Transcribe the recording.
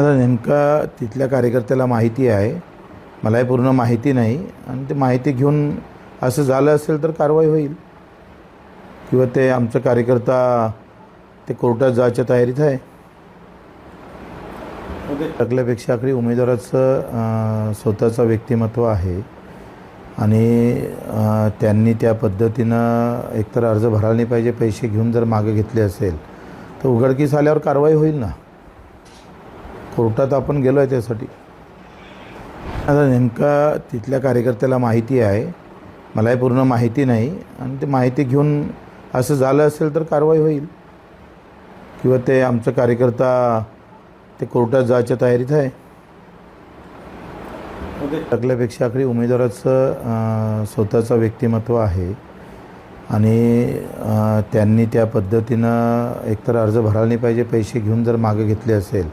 आता नेमका तिथल्या कार्यकर्त्याला माहिती आहे, मलाही पूर्ण माहिती नाही आणि ते माहिती घेऊन असं झालं असेल तर कारवाई होईल किंवा ते आमचा कार्यकर्ता ते कोर्टात जायच्या तयारीत आहे. टाकल्यापेक्षा आखरी उमेदवाराचं स्वतःचं व्यक्तिमत्व आहे आणि त्यांनी त्या पद्धतीनं एकतर अर्ज भरायला नाही पाहिजे. पैसे घेऊन जर मागे घेतले असेल तर उघडकीस आल्यावर कारवाई होईल ना. कोर्टात आपण गेलो आहे त्यासाठी. आता नेमका तिथल्या कार्यकर्त्याला माहिती आहे, मलाही पूर्ण माहिती नाही आणि ते माहिती घेऊन असं झालं असेल तर कारवाई होईल किंवा ते आमचा कार्यकर्ता ते कोर्टात जायच्या तयारीत आहे. टाकल्यापेक्षा आखरी उमेदवाराचं स्वतःचं व्यक्तिमत्व आहे आणि त्यांनी त्या पद्धतीनं एकतर अर्ज भरायला नाही पाहिजे. पैसे घेऊन जर मागे घेतले असेल